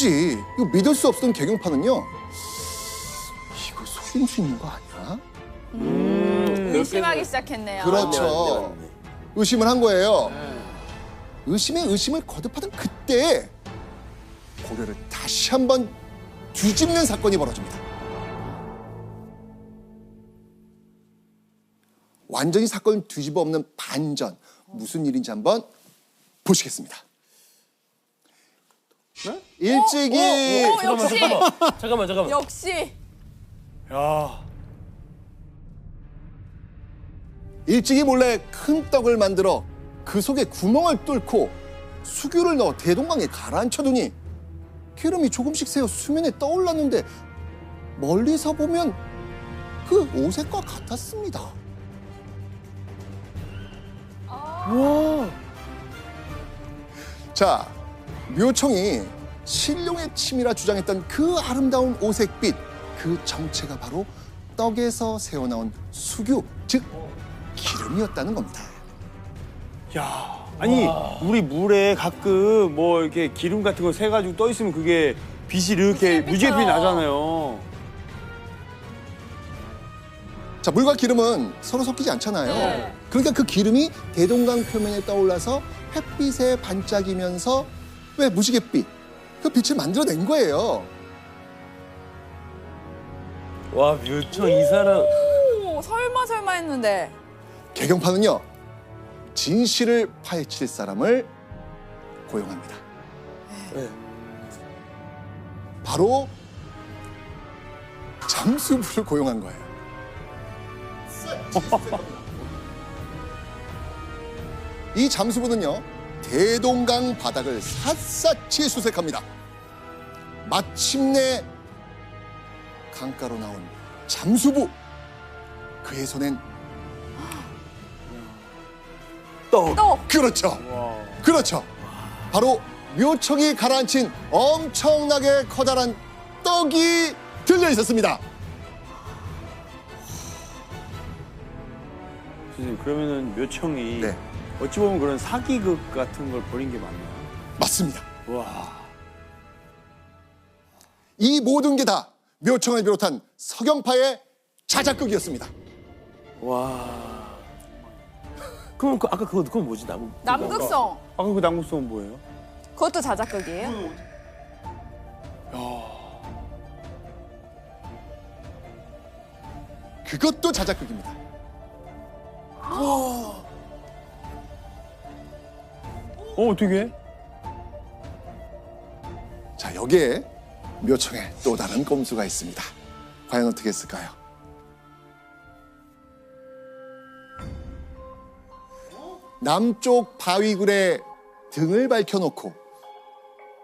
맞지. 이거 믿을 수 없었던 개경파는요. 이거 속임 수 있는 거 아니야? 의심하기 시작했네요. 그렇죠. 의심을 한 거예요. 의심에 의심을 거듭하던 그때 고려를 다시 한번 뒤집는 사건이 벌어집니다. 완전히 사건을 뒤집어 엎는 반전. 무슨 일인지 한번 보시겠습니다. 네? 일찍이 역시. 잠깐만. 역시. 야. 일찍이 몰래 큰 떡을 만들어 그 속에 구멍을 뚫고 수규를 넣어 대동강에 가라앉혀두니 기름이 조금씩 새어 수면에 떠올랐는데 멀리서 보면 그 오색과 같았습니다. 와. 자, 묘청이 신룡의 침이라 주장했던 그 아름다운 오색빛, 그 정체가 바로 떡에서 새어나온 수규, 즉 기름이었다는 겁니다. 야. 아니, 우리 물에 가끔 뭐 이렇게 기름 같은 거 새가지고 떠 있으면 그게 빛이 이렇게 무지갯빛이 나잖아요. 자, 물과 기름은 서로 섞이지 않잖아요. 네. 그러니까 그 기름이 대동강 표면에 떠올라서 햇빛에 반짝이면서 왜 무지갯빛, 그 빛을 만들어낸 거예요. 와, 묘청 이 사람. 오, 설마 했는데. 개경파는요, 진실을 파헤칠 사람을 고용합니다. 네. 바로 잠수부를 고용한 거예요. 이 잠수부는요, 대동강 바닥을 샅샅이 수색합니다. 마침내 강가로 나온 잠수부, 그의 손엔 떡. 그렇죠. 그렇죠. 바로 묘청이 가라앉힌 엄청나게 커다란 떡이 들려 있었습니다. 선생님, 그러면은 묘청이 네, 어찌 보면 그런 사기극 같은 걸 벌인 게 맞나요? 맞습니다. 와. 이 모든 게 다 묘청을 비롯한 서경파의 자작극이었습니다. 와. 그럼 아까 그건 뭐지? 남극성. 아까 그 남국성은 뭐예요? 그것도 자작극이에요? 그것도 자작극입니다. 어떻게? 자, 여기에 묘청에 또 다른 꼼수가 있습니다. 과연 어떻게 했을까요? 남쪽 바위굴에 등을 밝혀놓고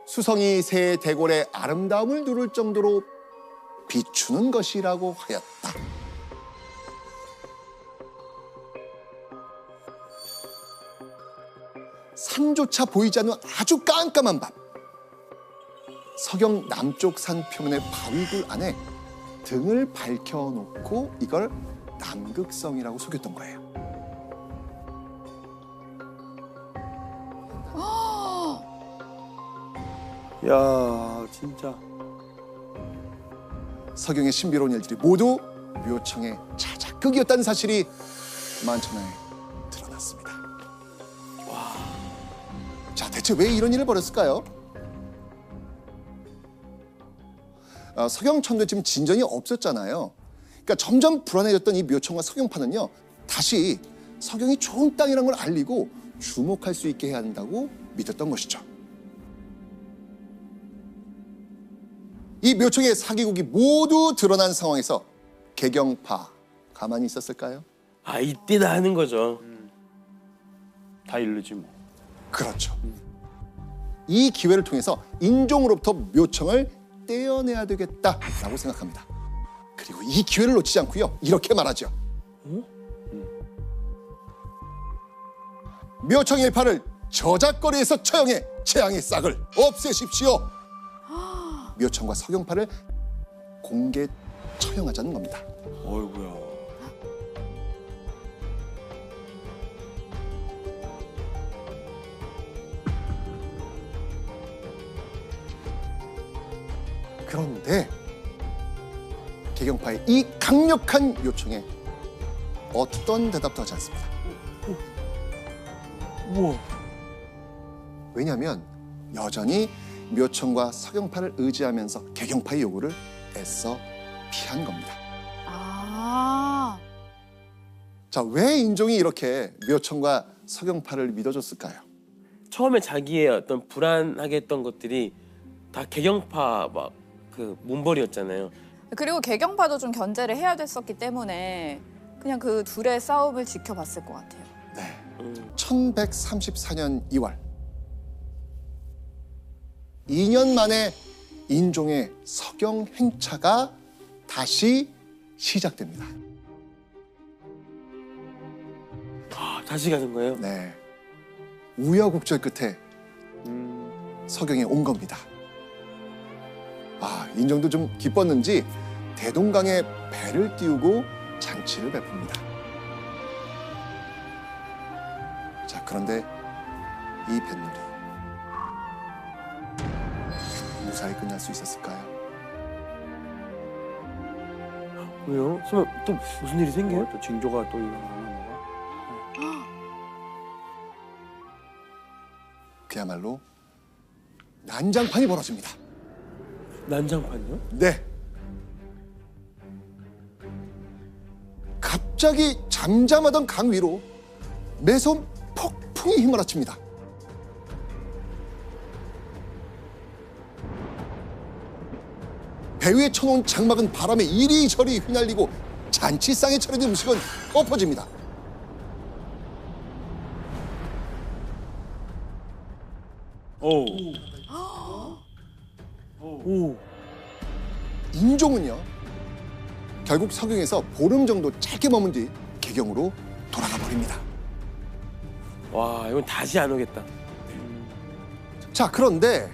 수성이 새 대궐의 아름다움을 누를 정도로 비추는 것이라고 하였다. 산조차 보이지 않는 아주 깜깜한 밤, 서경 남쪽 산 표면의 바위굴 안에 등을 밝혀놓고 이걸 남극성이라고 속였던 거예요. 야, 진짜. 서경의 신비로운 일들이 모두 묘청의 자작극이었다는 사실이 만천하에 드러났습니다. 자, 대체 왜 이런 일을 벌였을까요? 서경천도에 지금 진전이 없었잖아요. 그러니까 점점 불안해졌던 이 묘청과 서경파는요, 다시 서경이 좋은 땅이라는 걸 알리고 주목할 수 있게 해야 한다고 믿었던 것이죠. 이 묘청의 사기극이 모두 드러난 상황에서 개경파 가만히 있었을까요? 아, 이때다 하는 거죠. 다 이르지 뭐. 그렇죠. 이 기회를 통해서 인종으로부터 묘청을 떼어내야 되겠다라고 생각합니다. 그리고 이 기회를 놓치지 않고요, 이렇게 말하죠. 묘청 일파를 저작거리에서 처형해 재앙의 싹을 없애십시오. 묘청과 서경파를 공개 처형하자는 겁니다. 어이구야. 그런데 개경파의 이 강력한 요청에 어떤 대답도 하지 않습니다. 우와. 왜냐하면 여전히 묘청과 서경파를 의지하면서 개경파의 요구를 애써 피한 겁니다. 아, 자, 왜 인종이 이렇게 묘청과 서경파를 믿어줬을까요? 처음에 자기의 어떤 불안하게 했던 것들이 다 개경파 막 그 문벌이었잖아요. 그리고 개경파도 좀 견제를 해야 됐었기 때문에 그냥 그 둘의 싸움을 지켜봤을 것 같아요. 네. 1134년 2월 2년 만에 인종의 서경 행차가 다시 시작됩니다. 아, 다시 가는 거예요? 네. 우여곡절 끝에 서경에 온 겁니다. 아, 인종도 좀 기뻤는지 대동강에 배를 띄우고 잔치를 베풉니다. 자, 그런데 이 뱃놀이 무사히 끝날 수 있었을까요? 왜요? 설마 또 무슨 일이 생겨요? 또 징조가 또 일어나나 뭐가? 그야말로 난장판이 벌어집니다. 난장판이요? 네. 갑자기 잠잠하던 강 위로 매서운 폭풍이 휘몰아칩니다. 배 위에 쳐놓은 장막은 바람에 이리저리 휘날리고 잔치상에 차려진 음식은 엎어집니다. 오. 오. 인종은요, 결국 서경에서 보름 정도 짧게 머문 뒤 개경으로 돌아가 버립니다. 와, 이건 다시 안 오겠다. 자, 그런데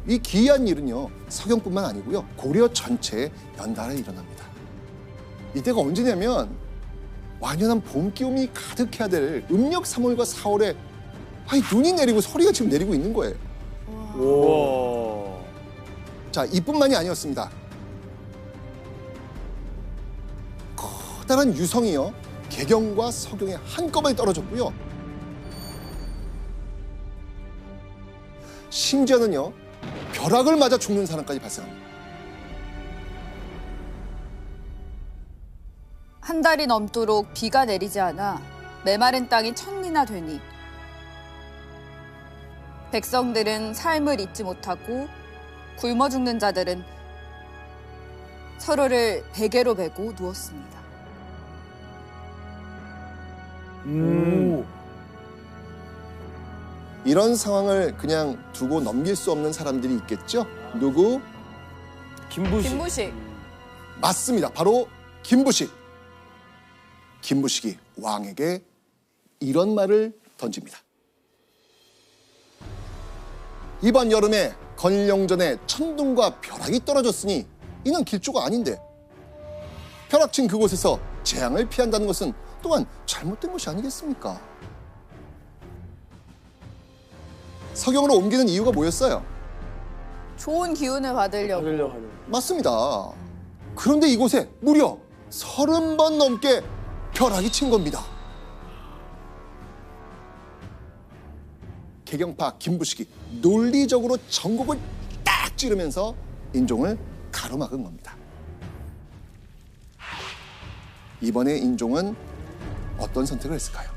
이 기이한 일은요, 서경뿐만 아니고요, 고려 전체에 연달아 일어납니다. 이때가 언제냐면 완연한 봄 기움이 가득해야 될 음력 3월과 4월에 눈이 내리고 서리가 지금 내리고 있는 거예요. 와. 자, 이뿐만이 아니었습니다. 커다란 유성이요, 개경과 서경에 한꺼번에 떨어졌고요. 심지어는요, 벼락을 맞아 죽는 사람까지 발생합니다. 한 달이 넘도록 비가 내리지 않아 메마른 땅이 천리나 되니 백성들은 삶을 잊지 못하고 굶어 죽는 자들은 서로를 베개로 베고 누웠습니다. 이런 상황을 그냥 두고 넘길 수 없는 사람들이 있겠죠? 누구? 김부식. 김무식. 맞습니다. 바로 김부식. 김부식이 왕에게 이런 말을 던집니다. 이번 여름에 건령전에 천둥과 벼락이 떨어졌으니 이는 길조가 아닌데 벼락친 그곳에서 재앙을 피한다는 것은 또한 잘못된 것이 아니겠습니까? 서경으로 옮기는 이유가 뭐였어요? 좋은 기운을 받으려고. 받으려고 하는. 맞습니다. 그런데 이곳에 무려 30번 넘게 벼락이 친 겁니다. 개경파 김부식이 논리적으로 전곡을 딱 찌르면서 인종을 가로막은 겁니다. 이번에 인종은 어떤 선택을 했을까요?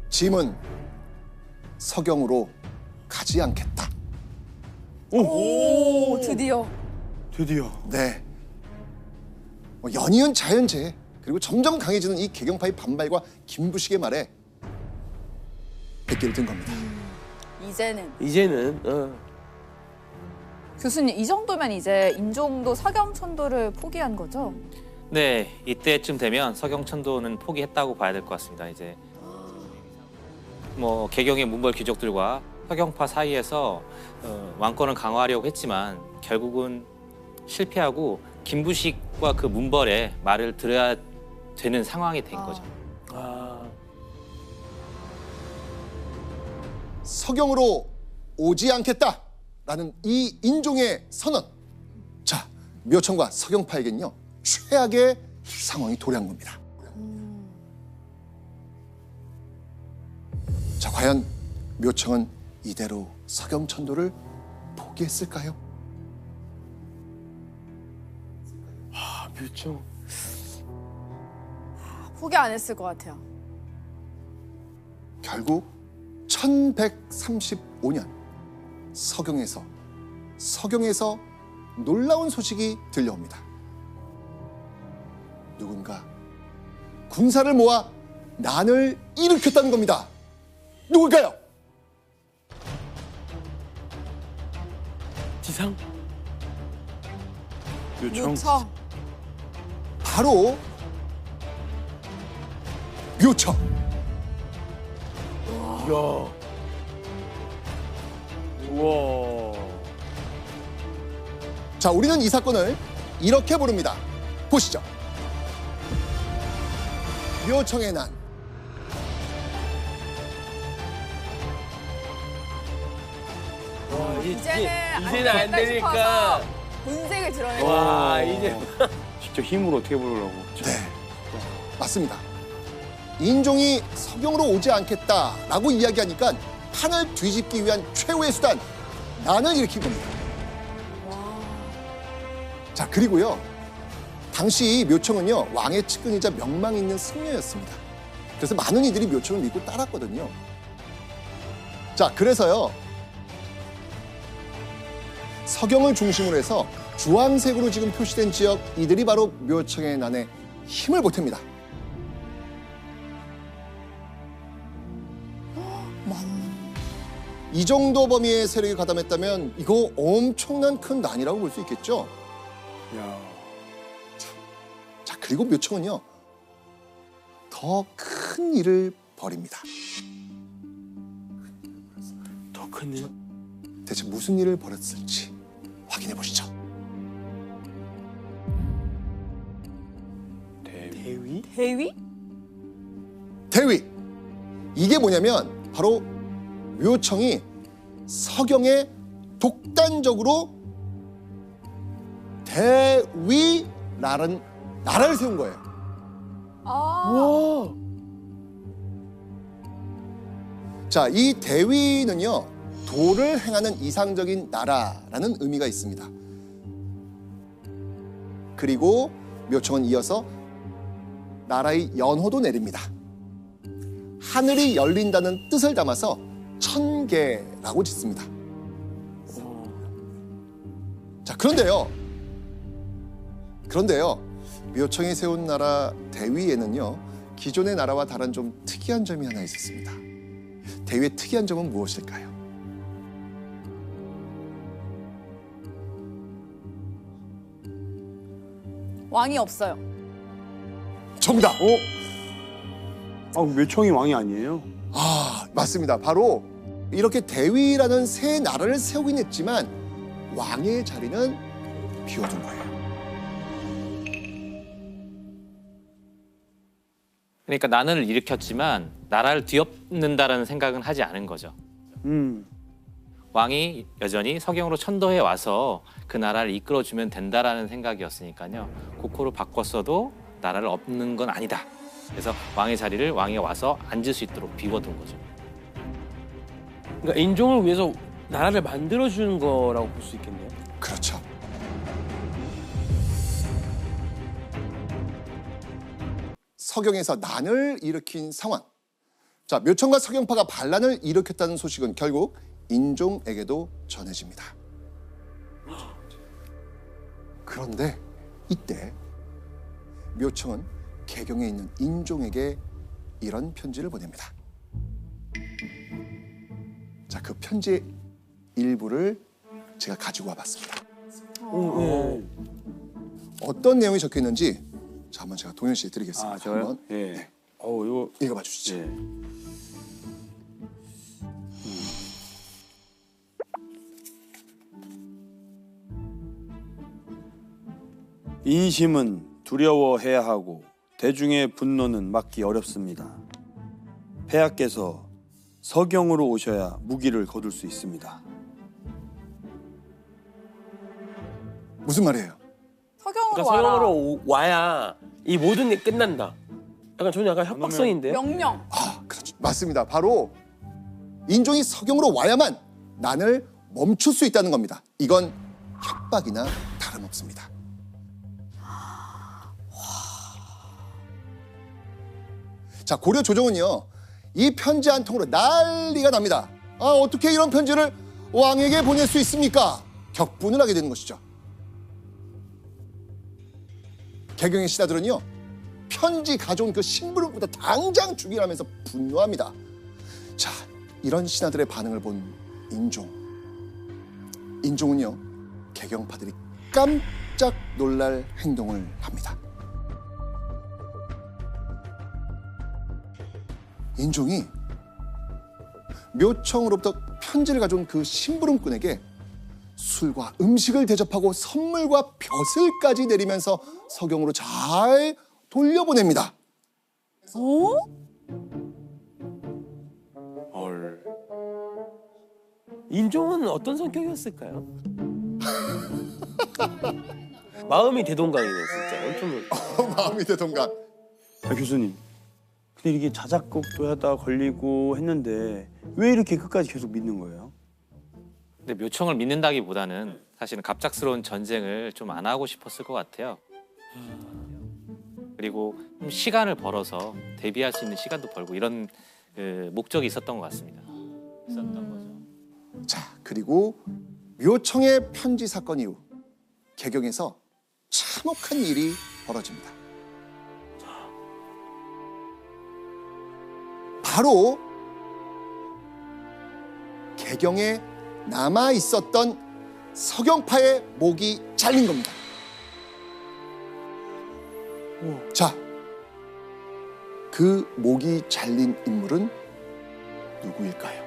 짐은 서경으로 가지 않겠다. 오, 드디어. 드디어. 네. 연이은 자연재해, 그리고 점점 강해지는 이 개경파의 반발과 김부식의 말에 백기를 든 겁니다. 이제는. 교수님, 이 정도면 이제 인종도 서경천도를 포기한 거죠? 네, 이때쯤 되면 서경천도는 포기했다고 봐야 될 것 같습니다. 이제 뭐 개경의 문벌 귀족들과 서경파 사이에서 왕권을 강화하려고 했지만 결국은 실패하고 김부식과 그 문벌의 말을 들어야 되는 상황이 된 거죠. 아, 서경으로 오지 않겠다라는 이 인종의 선언. 자, 묘청과 서경파에겐요 최악의 상황이 도래한 겁니다. 자, 과연 묘청은 이대로 서경천도를 포기했을까요? 아, 묘청. 포기 안 했을 것 같아요. 결국 1135년 서경에서 놀라운 소식이 들려옵니다. 누군가 군사를 모아 난을 일으켰다는 겁니다. 누굴까요? 지상? 묘청. 묘청. 바로 묘청. 이야. 우와. 자, 우리는 이 사건을 이렇게 부릅니다. 보시죠. 묘청의 난. 이제는 안 되니까. 본색을 드러내는 와, 이제. 직접 힘으로 어떻게 부르려고. 네, 맞습니다. 인종이 서경으로 오지 않겠다라고 이야기하니까 판을 뒤집기 위한 최후의 수단, 난을 일으킨 겁니다. 자, 그리고요, 당시 묘청은요 왕의 측근이자 명망 있는 승려였습니다. 그래서 많은 이들이 묘청을 믿고 따랐거든요. 자, 그래서요 서경을 중심으로 해서 주황색으로 지금 표시된 지역, 이들이 바로 묘청의 난에 힘을 보탭니다. 이 정도 범위의 세력이 가담했다면 이거 엄청난 큰 난이라고 볼 수 있겠죠. 야. 자, 그리고 묘청은요 더 큰 일을 벌입니다. 더 큰 일? 대체 무슨 일을 벌였을지 확인해 보시죠. 대위? 대위? 대위. 이게 뭐냐면 바로 묘청이 서경에 독단적으로 대위라는 나라를 세운 거예요. 아, 와. 자, 이 대위는요 도를 행하는 이상적인 나라라는 의미가 있습니다. 그리고 묘청은 이어서 나라의 연호도 내립니다. 하늘이 열린다는 뜻을 담아서 천계라고 짓습니다. 자, 그런데요 묘청이 세운 나라 대위에는요 기존의 나라와 다른 좀 특이한 점이 하나 있었습니다. 대위의 특이한 점은 무엇일까요? 왕이 없어요. 정답! 아, 묘청이 왕이 아니에요? 아, 맞습니다. 바로 이렇게 대위라는 새 나라를 세우긴 했지만 왕의 자리는 비워둔 거예요. 그러니까 난을 일으켰지만 나라를 뒤엎는다라는 생각은 하지 않은 거죠. 왕이 여전히 서경으로 천도해 와서 그 나라를 이끌어주면 된다라는 생각이었으니까요. 국호를 바꿨어도 나라를 엎는 건 아니다. 그래서 왕의 자리를 왕이 와서 앉을 수 있도록 비워둔 거죠. 그러니까 인종을 위해서 나라를 만들어주는 거라고 볼 수 있겠네요. 그렇죠. 서경에서 난을 일으킨 상황. 자, 묘청과 서경파가 반란을 일으켰다는 소식은 결국 인종에게도 전해집니다. 그런데 이때 묘청은 개경에 있는 인종에게 이런 편지를 보냅니다. 자, 그 편지의 일부를 제가 가지고 와봤습니다. 어떤 내용이 적혀 있는지 자, 한번 제가 동현 씨 드리겠습니다. 아, 저요? 한번 예. 네, 이거 읽어봐 주시죠. 예. 인심은 두려워해야 하고 대중의 분노는 막기 어렵습니다. 폐하께서 서경으로 오셔야 무기를 거둘 수 있습니다. 무슨 말이에요? 서경으로 그러니까 와라. 서경으로 와야 이 모든 게 끝난다. 약간 저는 약간 협박성인데요. 명령. 아, 그렇죠. 맞습니다. 바로 인종이 서경으로 와야만 난을 멈출 수 있다는 겁니다. 이건 협박이나 다름없습니다. 자, 고려 조정은요, 이 편지 한 통으로 난리가 납니다. 아, 어떻게 이런 편지를 왕에게 보낼 수 있습니까? 격분을 하게 되는 것이죠. 개경의 신하들은요, 편지 가져온 그 심부름부터 당장 죽이라면서 분노합니다. 자, 이런 신하들의 반응을 본 인종은요, 개경파들이 깜짝 놀랄 행동을 합니다. 인종이 묘청으로부터 편지를 가져온 그 심부름꾼에게 술과 음식을 대접하고 선물과 벼슬까지 내리면서 서경으로 잘 돌려보냅니다. 헐. 인종은 어떤 성격이었을까요? 마음이 대동강이네 진짜. 엄청. 마음이 대동강. 아, 교수님. 근데 이게 자작극도 하다 걸리고 했는데 왜 이렇게 끝까지 계속 믿는 거예요? 근데 묘청을 믿는다기보다는 사실은 갑작스러운 전쟁을 좀 안 하고 싶었을 것 같아요. 그리고 좀 시간을 벌어서 대비할 수 있는 시간도 벌고 이런 목적이 있었던 것 같습니다. 있었던 거죠. 자, 그리고 묘청의 편지 사건 이후 개경에서 참혹한 일이 벌어집니다. 바로 개경에 남아 있었던 서경파의 목이 잘린 겁니다. 자, 그 목이 잘린 인물은 누구일까요?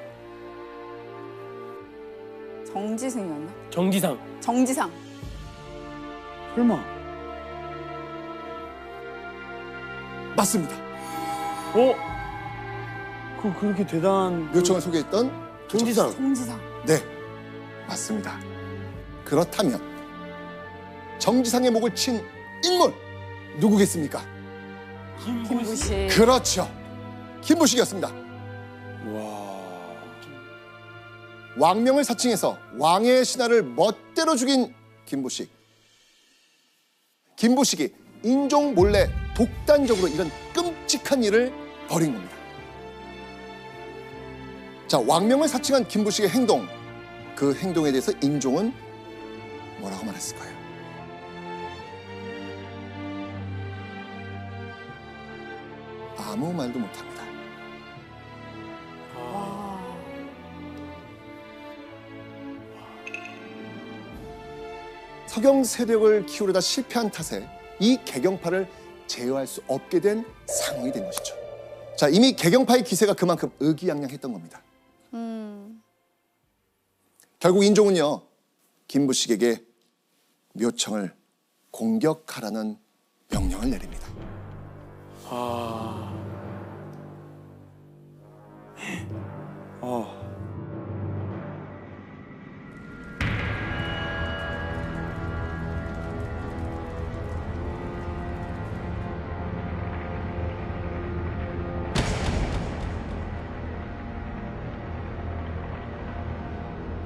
정지승이었나? 정지상. 정지상. 설마. 맞습니다. 그렇게 대단한 묘청을 소개했던 정지상. 정지상. 네, 맞습니다. 그렇다면 정지상의 목을 친 인물 누구겠습니까? 김부식. 그렇죠, 김부식이었습니다. 와. 왕명을 사칭해서 왕의 신하를 멋대로 죽인 김부식. 김부식이 인종 몰래 독단적으로 이런 끔찍한 일을 벌인 겁니다. 자, 왕명을 사칭한 김부식의 행동, 그 행동에 대해서 인종은 뭐라고 말했을까요? 아무 말도 못합니다. 와. 서경 세력을 키우려다 실패한 탓에 이 개경파를 제어할 수 없게 된 상황이 된 것이죠. 자, 이미 개경파의 기세가 그만큼 의기양양했던 겁니다. 결국 인종은요, 김부식에게 묘청을 공격하라는 명령을 내립니다. 아.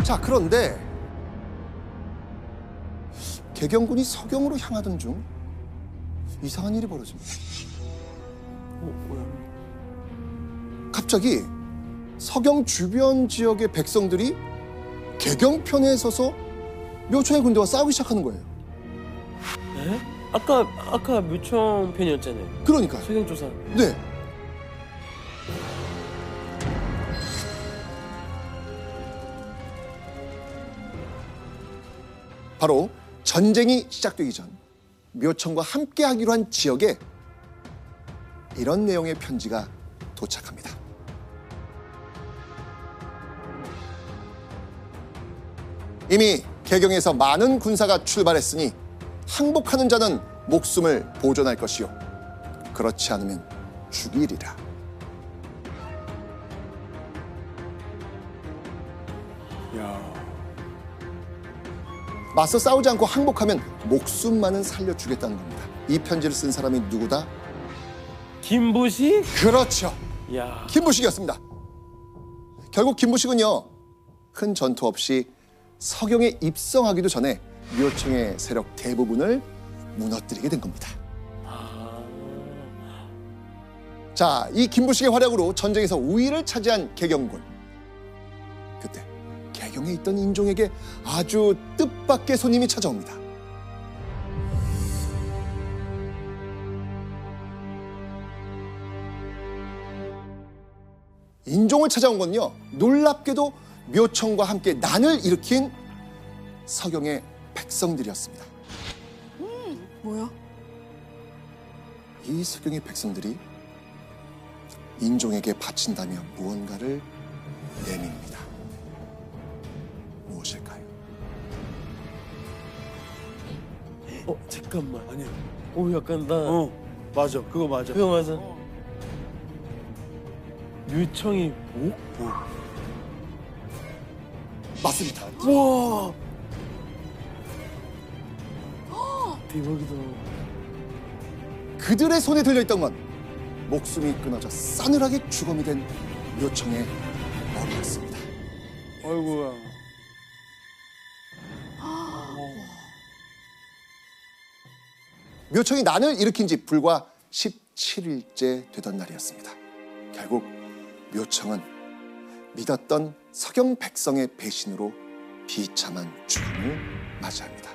자, 그런데 개경군이 서경으로 향하던 중 이상한 일이 벌어집니다. 갑자기 서경 주변 지역의 백성들이 개경편에 서서 묘청의 군대와 싸우기 시작하는 거예요. 네? 아까 묘청 편이었잖아요. 그러니까요. 서경조사. 네. 바로 전쟁이 시작되기 전 묘청과 함께 하기로 한 지역에 이런 내용의 편지가 도착합니다. 이미 개경에서 많은 군사가 출발했으니 항복하는 자는 목숨을 보존할 것이요, 그렇지 않으면 죽이리라. 야. 맞서 싸우지 않고 항복하면 목숨만은 살려주겠다는 겁니다. 이 편지를 쓴 사람이 누구다? 김부식? 그렇죠. 야. 김부식이었습니다. 결국 김부식은요, 큰 전투 없이 서경에 입성하기도 전에 묘청의 세력 대부분을 무너뜨리게 된 겁니다. 자, 이 김부식의 활약으로 전쟁에서 우위를 차지한 개경군. 그때 개경에 있던 인종에게 아주 뜻밖의 손님이 찾아옵니다. 인종을 찾아온 건요, 놀랍게도 묘청과 함께 난을 일으킨 서경의 백성들이었습니다. 뭐야? 이 서경의 백성들이 인종에게 바친다며 무언가를 내밉니다. 무엇일까요? 잠깐만. 아니. 약간 나 맞아. 그거 맞아. 그거 맞아. 류청이 목? 맞습니다. 와. 대박이다. 그들의 손에 들려있던 건 목숨이 끊어져 싸늘하게 죽음이 된 묘청의 머리였습니다. 아이고야. 묘청이 난을 일으킨 지 불과 17일째 되던 날이었습니다. 결국 묘청은 믿었던 서경 백성의 배신으로 비참한 죽음을 맞이합니다.